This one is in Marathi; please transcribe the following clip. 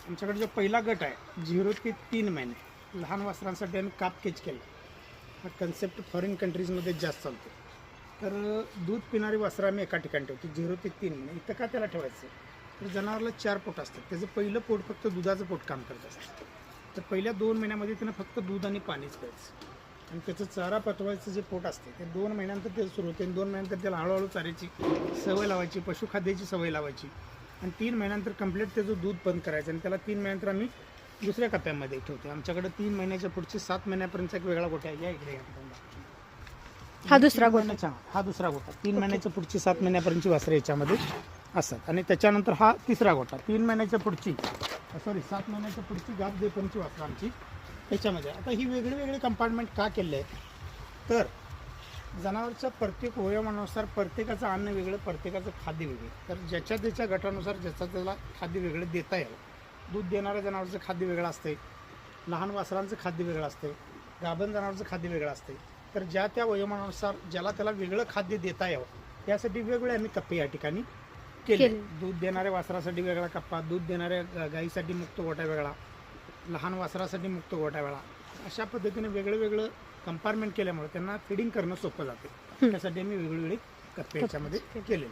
आमच्याकडे जो पहिला गट आहे 0 ते 3 महिने लहान वासरांसाठी आम्ही काप केज केला. हा कन्सेप्ट फॉरेन कंट्रीजमध्ये जास्त चालतो. तर दूध पिणारी वासरं आम्ही एका ठिकाणी ठेवतो 0 ते 3 महिने. इथं का त्याला ठेवायचं, तर जनावराला 4 पोट असतात. त्याचं पहिलं पोट फक्त दुधाचं पोट काम करत असतं. तर पहिल्या 2 महिन्यामध्ये त्यानं फक्त दूध आणि पाणीच प्यायचं आणि त्याचं चारा पटवायचं जे पोट असते ते 2 महिन्यानंतर ते सुरू होते. 2 महिन्यानंतर त्याला हळूहळू चाऱ्याची सवय लावायची, पशुखाद्याची सवय लावायची आणि 3 महिन्यानंतर कंप्लीट त्याचं दूध बंद करायचं आणि त्याला 3 महिन्यानंतर आम्ही दुसऱ्या कप्प्यामध्ये ठेवतो. आमच्याकडे 3 महिन्याच्या पुढचे 7 महिन्यापर्यंत एक वेगळा गोठा आहे. या इकडे हा दुसरा गोठा. हा दुसरा गोठा 3 महिन्याच्या पुढची 7 महिन्यापर्यंतची वासरे याच्यामध्ये असतात आणि त्याच्यानंतर हा तिसरा गोठा 3 महिन्याच्या पुढची 7 महिन्याच्या पुढची गाभ देपर्यंतची वासरं आमची याच्यामध्ये. आता ही वेगळे वेगळे कंपार्टमेंट का केले आहेत, तर जनावरच्या प्रत्येक वयोमानानुसार प्रत्येकाचं अन्न वेगळं, प्रत्येकाचं खाद्य वेगळं. तर ज्याच्या त्याच्या गटानुसार ज्याचा त्याला खाद्य वेगळं देता यावं. दूध देणाऱ्या जनावरचं खाद्य वेगळं असते, लहान वासरांचं खाद्य वेगळं असते, गाभण जनावरचं खाद्य वेगळं असते. तर ज्या त्या वयोमानानुसार ज्याला त्याला वेगळं खाद्य देता यावं यासाठी वेगवेगळे आम्ही कप्पे या ठिकाणी केले. दूध देणाऱ्या वासरासाठी वेगळा कप्पा, दूध देणाऱ्या गाईसाठी मुक्त गोठा वेगळा, लहान वासरासाठी मुक्त गोठा वेगळा. अशा पद्धतीने वेगळं वेगळं कंपार्टमेंट केल्यामुळे त्यांना फिडिंग करणं सोपं जाते. त्यासाठी आम्ही वेगवेगळे कप्पे याच्यामध्ये केलेले.